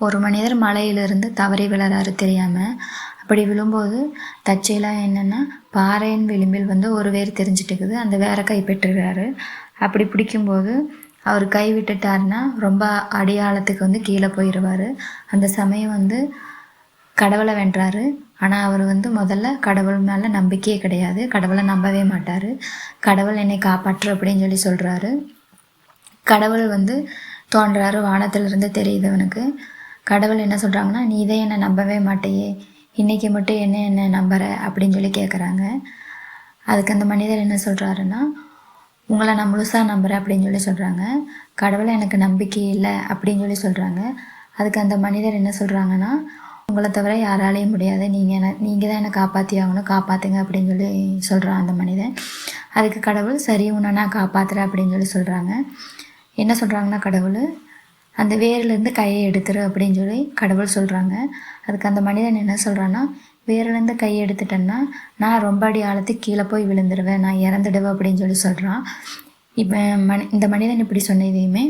ஒரு மனிதர் மலையிலிருந்து தவறி விழறாரு தெரியாமல். அப்படி விழும்போது தற்செயலாக என்னென்னா பாறையின் விளிம்பில் வந்து ஒரு வேர் தெரிஞ்சிட்டுக்குது. அந்த வேரை கைப்பற்றுறாரு. அப்படி பிடிக்கும்போது அவர் கை விட்டுட்டாருன்னா ரொம்ப அடியாழத்துக்கு வந்து கீழே போயிடுவார். அந்த சமயம் வந்து கடவுளை வென்றாரு. ஆனால் அவர் வந்து முதல்ல கடவுள் மேலே நம்பிக்கையே கிடையாது. கடவுளை நம்பவே மாட்டார். கடவுள் என்னை காப்பாற்று அப்படின்னு சொல்லி சொல்கிறாரு. கடவுள் வந்து தோன்றாரு. வானத்திலிருந்து தெரியுது அவனுக்கு. கடவுள் என்ன சொல்கிறாங்கன்னா, நீ தான் என்னை நம்பவே மாட்டேயே, இன்றைக்கி மட்டும் என்ன நம்புற அப்படின்னு சொல்லி கேட்குறாங்க. அதுக்கு அந்த மனிதர் என்ன சொல்கிறாருன்னா, உங்களை நான் முழுசாக நம்புகிறேன் அப்படின்னு சொல்லி சொல்கிறாங்க. கடவுளை எனக்கு நம்பிக்கை இல்லை அப்படின்னு சொல்லி சொல்கிறாங்க. அதுக்கு அந்த மனிதர் என்ன சொல்கிறாங்கன்னா, உங்களை தவிர யாராலையும் முடியாது, நீங்கள் தான் என்னை காப்பாற்றி ஆகணும், காப்பாற்றுங்க அப்படின்னு சொல்லி சொல்கிறான் அந்த மனிதன். அதுக்கு கடவுள் சரி உன்னை நான் காப்பாற்றுறேன் அப்படின்னு சொல்லி சொல்கிறாங்க. என்ன சொல்கிறாங்கன்னா கடவுள், அந்த வேர்லேருந்து கையை எடுத்துரு அப்படின்னு சொல்லி கடவுள் சொல்கிறாங்க. அதுக்கு அந்த மனிதன் என்ன சொல்கிறான்னா, வேர்லேருந்து கையை எடுத்துட்டேன்னா நான் ரொம்ப அடி ஆழத்துக்கு கீழே போய் விழுந்துடுவேன், நான் இறந்துடுவேன் அப்படின்னு சொல்லி சொல்கிறான். இப்போ இந்த மனிதன் இப்படி சொன்னதையுமே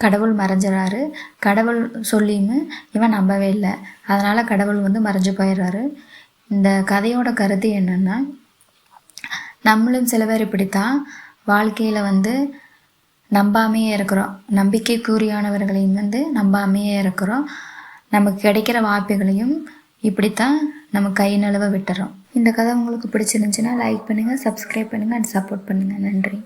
கடவுள் மறைஞ்சிடறாரு. கடவுள் சொல்லியுமே இவன் நம்பவே இல்லை. அதனால் கடவுள் வந்து மறைஞ்சு போயிடுறாரு. இந்த கதையோட கருத்து என்னென்னா, நம்மளும் சில பேர் இப்படித்தான் வாழ்க்கையில் வந்து நம்பாமையே இருக்கிறோம். நம்பிக்கைக்குரியானவர்களையும் வந்து நம்பாமையே இருக்கிறோம். நமக்கு கிடைக்கிற வாய்ப்புகளையும் இப்படித்தான் நம்ம கை நழுவ விட்டுறோம். இந்த கதை உங்களுக்கு பிடிச்சிருந்துச்சுன்னா லைக் பண்ணுங்கள், சப்ஸ்கிரைப் பண்ணுங்கள் அண்ட் சப்போர்ட் பண்ணுங்கள். நன்றி.